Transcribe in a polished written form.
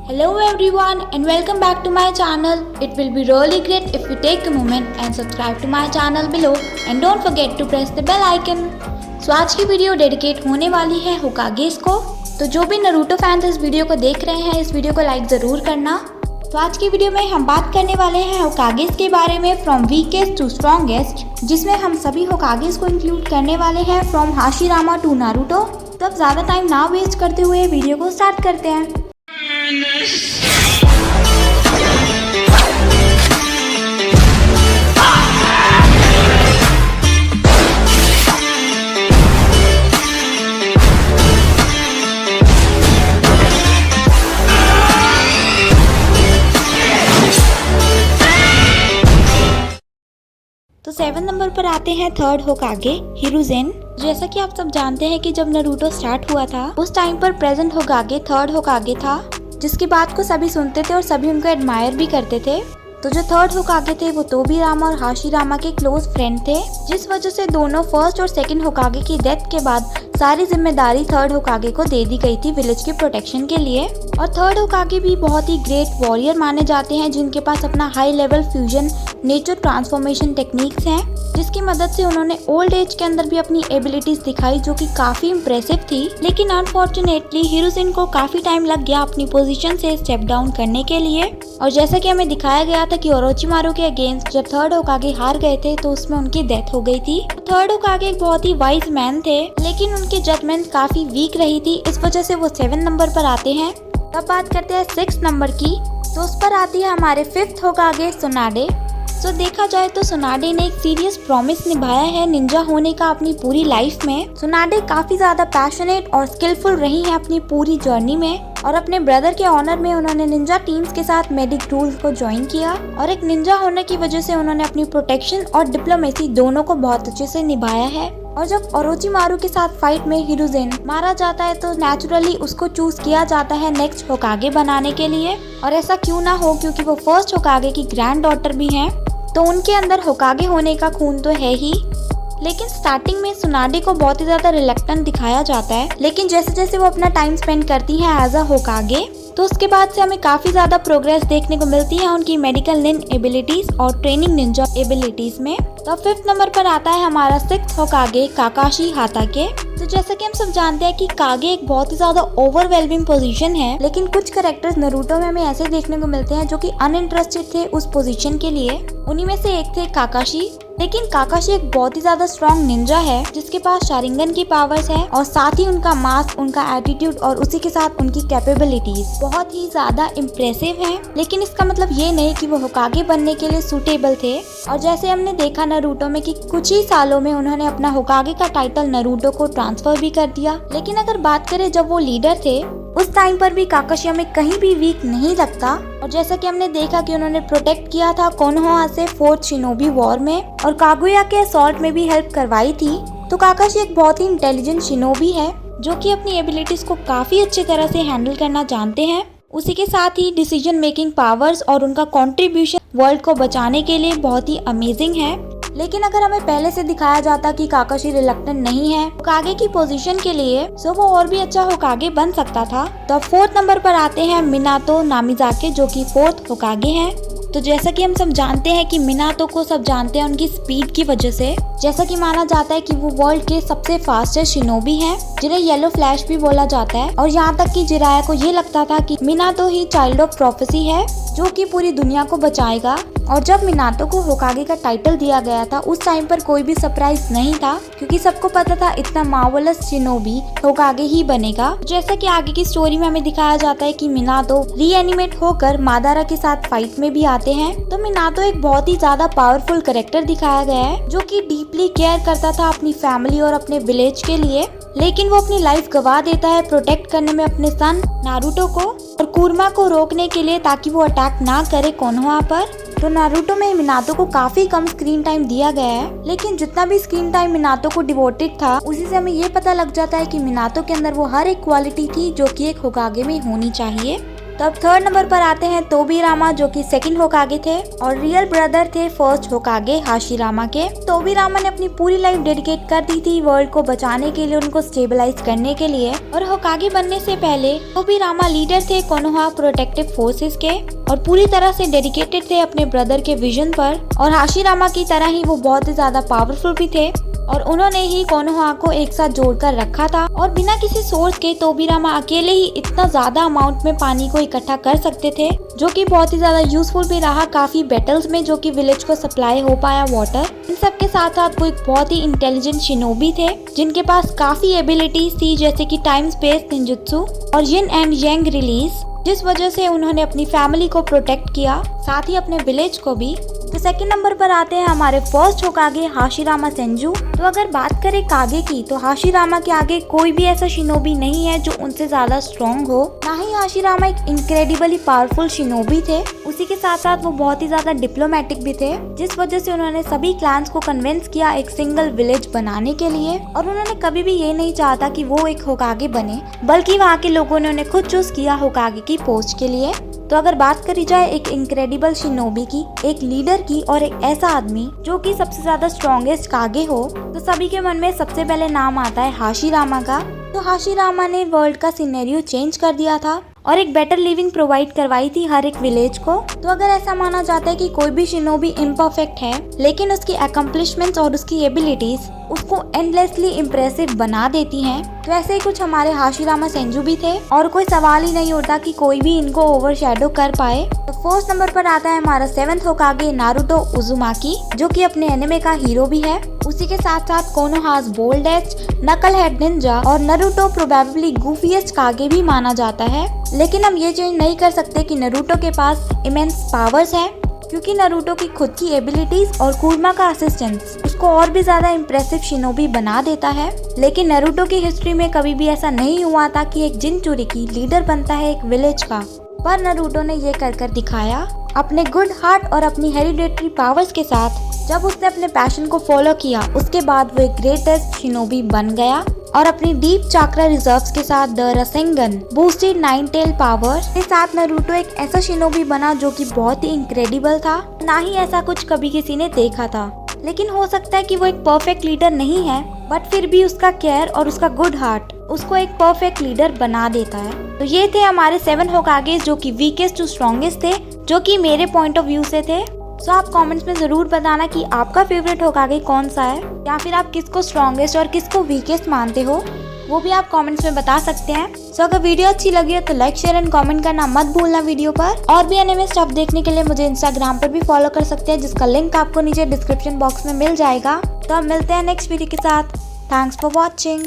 Hello everyone and welcome back to my channel. It will be really great if you take a moment and subscribe to my channel below and don't forget to press the bell icon. So आज की video dedicate होने वाली है Hokages को। तो जो भी Naruto fans इस वीडियो को देख रहे हैं इस वीडियो को लाइक ज़रूर करना। तो आज की वीडियो में हम बात करने वाले हैं होकागेस के बारे में फ्रॉम वीकेस्ट टू स्ट्रॉन्गेस्ट, जिसमें हम सभी होकागेस को इंक्लूड करने वाले हैं फ्रॉम हाशिरामा टू नारुतो। तो अब ज़्यादा टाइम ना वेस्ट करते हुए वीडियो को स्टार्ट करते हैं। तो 7 नंबर पर आते हैं थर्ड होकागे हिरुज़ेन। जैसा कि आप सब जानते हैं कि जब नारुतो स्टार्ट हुआ था उस टाइम पर प्रेजेंट होकागे थर्ड होकागे था, जिसकी बात को सभी सुनते थे और सभी उनको एडमायर भी करते थे। तो जो थर्ड होकागे थे वो तोबीरामा और हाशिरामा के क्लोज फ्रेंड थे, जिस वजह से दोनों फर्स्ट और सेकंड होकागे की डेथ के बाद सारी जिम्मेदारी थर्ड होकागे को दे दी गई थी विलेज के प्रोटेक्शन के लिए। और थर्ड होकागे भी बहुत ही ग्रेट वॉरियर माने जाते हैं, जिनके पास अपना high level fusion nature transformation techniques हैं, जिसकी मदद से उन्होंने ओल्ड एज के अंदर भी अपनी एबिलिटीज दिखाई जो कि काफी इम्प्रेसिव थी। लेकिन अनफॉर्चुनेटली हिरुज़ेन को काफी टाइम लग गया अपनी पोजीशन से स्टेप डाउन करने के लिए। और जैसा कि हमें दिखाया गया था कि ओरोचिमारू के अगेंस्ट जब थर्ड होकागे हार गए थे तो उसमें उनकी डेथ हो गई थी। थर्ड होकागे एक बहुत ही वाइज मैन थे, लेकिन उनकी जजमेंट काफी वीक रही थी, इस वजह से वो 7 नंबर पर आते हैं। अब बात करते हैं 6 नंबर की, तो उस पर आती है हमारे 5th होकागे सुनाडे। तो देखा जाए तो सुनाडे ने एक सीरियस प्रॉमिस निभाया है निंजा होने का अपनी पूरी लाइफ में। सुनाडे काफी ज्यादा पैशनेट और स्किलफुल रही हैं अपनी पूरी जर्नी में, और अपने ब्रदर के ऑनर में उन्होंने निंजा टीम्स के साथ मेडिक रूल्स को ज्वाइन किया। और एक निंजा होने की वजह से उन्होंने अपनी प्रोटेक्शन और डिप्लोमेसी दोनों को बहुत अच्छे से निभाया है। और जब ओरोचिमारू के साथ फाइट में हिरुज़ेन मारा जाता है तो नेचुरली उसको चूज किया जाता है नेक्स्ट होकागे बनाने के लिए। और ऐसा क्यों ना हो, क्योंकि वो फर्स्ट होकागे की ग्रैंड डॉटर भी हैं, तो उनके अंदर होकागे होने का खून तो है ही। लेकिन स्टार्टिंग में सुनाडे को बहुत ही ज्यादा रिलक्टेंट दिखाया जाता है, लेकिन जैसे जैसे वो अपना टाइम स्पेंड करती हैं एज अ होकागे तो उसके बाद से हमें काफी ज्यादा प्रोग्रेस देखने को मिलती है उनकी मेडिकल निन एबिलिटीज और ट्रेनिंग निंजा एबिलिटीज में। तो 5th नंबर पर आता है हमारा 6th होकागे काकाशी हाताके। तो जैसा कि हम सब जानते हैं कि कागे एक बहुत ही ज्यादा ओवरवेलमिंग पोजीशन है, लेकिन कुछ कैरेक्टर्स नारुतो में हमें ऐसे देखने को मिलते हैं जो कि अनइंटरेस्टेड थे उस पोजीशन के लिए। उन्हीं में से एक थे काकाशी। लेकिन काकाशी एक बहुत ही ज्यादा स्ट्रॉन्ग निंजा है जिसके पास शारिंगन की पावर्स है, और साथ ही उनका मास, उनका एटीट्यूड और उसी के साथ उनकी कैपेबिलिटीज बहुत ही ज्यादा इम्प्रेसिव हैं। लेकिन इसका मतलब ये नहीं कि वो होकागे बनने के लिए सूटेबल थे। और जैसे हमने देखा नारुतो में कि कुछ ही सालों में उन्होंने अपना होकागे का टाइटल नारुतो को ट्रांसफर भी कर दिया। लेकिन अगर बात करें जब वो लीडर थे उस टाइम पर भी काकाशी हमें कहीं भी वीक नहीं लगता। और जैसा कि हमने देखा कि उन्होंने प्रोटेक्ट किया था कोनोहा से 4th शिनोबी वॉर में, और कागुया के असॉल्ट में भी हेल्प करवाई थी। तो काकाशी एक बहुत ही इंटेलिजेंट शिनोबी है जो कि अपनी एबिलिटीज को काफी अच्छी तरह से हैंडल करना जानते हैं। उसी के साथ ही डिसीजन मेकिंग पावर्स और उनका कंट्रीब्यूशन वर्ल्ड को बचाने के लिए बहुत ही अमेजिंग है। लेकिन अगर हमें पहले से दिखाया जाता कि काकाशी रिलक्टेंट नहीं है होकागे की पोजीशन के लिए, तो वो और भी अच्छा होकागे बन सकता था। तो 4th नंबर पर आते हैं मिनातो नामिजाके, जो कि 4th होकागे हैं। तो जैसा कि हम सब जानते हैं कि मिनातो को सब जानते हैं उनकी स्पीड की वजह से, जैसा कि माना जाता है कि वो वर्ल्ड के सबसे फास्टेस्ट शिनोबी हैं, जिन्हें येलो फ्लैश भी बोला जाता है। और यहाँ तक कि जिराया को ये लगता था कि Minato he child of prophecy है जो कि पूरी दुनिया को बचाएगा। और जब मिनातो को होकागे का टाइटल दिया गया था उस टाइम पर कोई भी सरप्राइज नहीं था, क्योंकि सबको पता था इतना मार्वलस शिनोबी होकागे ही बनेगा। जैसा कि आगे की स्टोरी में हमें दिखाया जाता है कि मिनातो रीएनिमेट होकर मादारा के साथ फाइट में भी आते हैं। तो मिनातो एक बहुत ही ज्यादा पावरफुल कैरेक्टर दिखाया गया है जो कि डीपली केयर करता था अपनी फैमिली और अपने विलेज के लिए। लेकिन वो अपनी लाइफ गवा देता है प्रोटेक्ट करने में अपने सन नारुतो को और कुरमा को रोकने के लिए, ताकि वो अटैक ना करे कोनोहा पर। तो नारुतो में मिनातो को काफी कम स्क्रीन टाइम दिया गया है, लेकिन जितना भी स्क्रीन टाइम मिनातो को डिवोटेड था उसी से हमें ये पता लग जाता है कि मिनातो के अंदर वो हर एक क्वालिटी थी जो कि एक होकागे में होनी चाहिए। तब थर्ड नंबर पर आते हैं तोबीरामा, जो कि सेकंड होकागे थे और रियल ब्रदर थे फर्स्ट होकागे हाशिरामा के। तोबीरामा ने अपनी पूरी लाइफ डेडिकेट कर दी थी वर्ल्ड को बचाने के लिए, उनको स्टेबलाइज करने के लिए। और होकागे बनने से पहले तोबीरामा लीडर थे कोनोहा प्रोटेक्टिव फोर्सेस के और पूरी तरह से डेडिकेटेड थे अपने ब्रदर के विजन पर। और हाशिरामा की तरह ही वो बहुत ही ज्यादा पावरफुल भी थे और उन्होंने ही कोनोहा को एक साथ जोड़कर रखा था। और बिना किसी सोर्स के तोबीरामा अकेले ही इतना ज्यादा अमाउंट में पानी को इकट्ठा कर सकते थे, जो कि बहुत ही ज्यादा यूजफुल भी रहा काफी बैटल्स में, जो कि विलेज को सप्लाई हो पाया वाटर। इन सब के साथ साथ वो एक बहुत ही इंटेलिजेंट शिनोबी थे जिनके पास काफी एबिलिटीज थी, जैसे कि टाइम स्पेस निंजुत्सु और यिन एंड यांग रिलीज, जिस वजह से उन्होंने अपनी फैमिली को प्रोटेक्ट किया, साथ ही अपने विलेज को भी। तो सेकंड नंबर पर आते हैं हमारे फर्स्ट होकागे हाशिरामा सेंजू। तो अगर बात करें कागे की, तो हाशिरामा के आगे कोई भी ऐसा शिनोबी नहीं है जो उनसे ज्यादा स्ट्रॉन्ग हो। ना ही हाशिरामा एक इनक्रेडिबली पावरफुल शिनोबी थे, उसी के साथ साथ वो बहुत ही ज्यादा डिप्लोमेटिक भी थे, जिस वजह से उन्होंने सभी क्लैंस को कन्विंस किया एक सिंगल विलेज बनाने के लिए। और उन्होंने कभी भी ये नहीं चाहता कि वो एक होकागे बने, बल्कि वहाँ के लोगों ने उन्हें खुद चूज किया होकागे की पोस्ट के लिए। तो अगर बात करी जाए एक इनक्रेडिबल शिनोबी की, एक लीडर की और एक ऐसा आदमी जो कि सबसे ज्यादा स्ट्रॉन्गेस्ट कागे हो, तो सभी के मन में सबसे पहले नाम आता है हाशिरामा का। तो हाशिरामा ने वर्ल्ड का सिनेरियो चेंज कर दिया था और एक बेटर लिविंग प्रोवाइड करवाई थी हर एक विलेज को। तो अगर ऐसा माना जाता है कि कोई भी शिनोबी इम्परफेक्ट है, लेकिन उसकी अकम्प्लिशमेंट्स और उसकी एबिलिटीज उसको एंडलेसली इम्प्रेसिव बना देती हैं, तो ऐसे ही कुछ हमारे हाशिरामा सेंजू भी थे और कोई सवाल ही नहीं उठता कि कोई भी इनको ओवरशैडो कर पाए। तो फोर्थ नंबर पर आता है हमारा सेवेंथ होकागे नारुतो उजुमाकी, जो कि अपने एनिमे का हीरो भी है। उसी के साथ साथ कोनोहास बोल्डेस्ट, नकल हेड निंजा और नारुतो प्रोबेबली गुफीएस्ट कागे भी माना जाता है। लेकिन हम ये चेंज नहीं कर सकते कि नारुतो के पास इमेंस पावर्स है, क्योंकि नारुतो की खुद की एबिलिटीज और कुरमा का असिस्टेंस उसको और भी ज्यादा इम्प्रेसिव शिनोबी बना देता है। लेकिन नारुतो की हिस्ट्री में कभी भी ऐसा नहीं हुआ था कि एक जिनचुरिकी लीडर बनता है एक विलेज का, पर नारुतो ने ये कर दिखाया अपने गुड हार्ट और अपनी हेरिडेटरी पावर्स के साथ। जब उसने अपने पैशन को फॉलो किया, उसके बाद वो एक ग्रेटेस्ट शिनोबी बन गया और अपनी डीप चाक्रा रिजर्व्स के साथ the Rasengan boosted nine tail power के साथ नारुतो एक ऐसा शिनोबी बना जो कि बहुत ही इनक्रेडिबल था। ना ही ऐसा कुछ कभी किसी ने देखा था। लेकिन हो सकता है कि वो एक परफेक्ट लीडर नहीं है, बट फिर भी उसका केयर और उसका गुड हार्ट उसको एक परफेक्ट लीडर बना देता है। तो ये थे हमारे 7 होकागे जो कि वीकेस्ट टू स्ट्रॉन्गेस्ट थे, जो कि मेरे पॉइंट ऑफ व्यू से थे। सो आप कमेंट्स में जरूर बताना कि आपका फेवरेट होकागे कौन सा है, या फिर आप किसको स्ट्रॉन्गेस्ट और किसको वीकेस्ट मानते हो, वो भी आप कमेंट्स में बता सकते हैं। सो अगर वीडियो अच्छी लगी है तो लाइक शेयर एंड कमेंट करना मत भूलना वीडियो पर। और भी एनिमे स्टफ देखने के लिए मुझे इंस्टाग्राम पर भी फॉलो कर सकते हैं, जिसका लिंक आपको नीचे डिस्क्रिप्शन बॉक्स में मिल जाएगा। तो अब मिलते हैं नेक्स्ट वीडियो के साथ। Thanks for watching.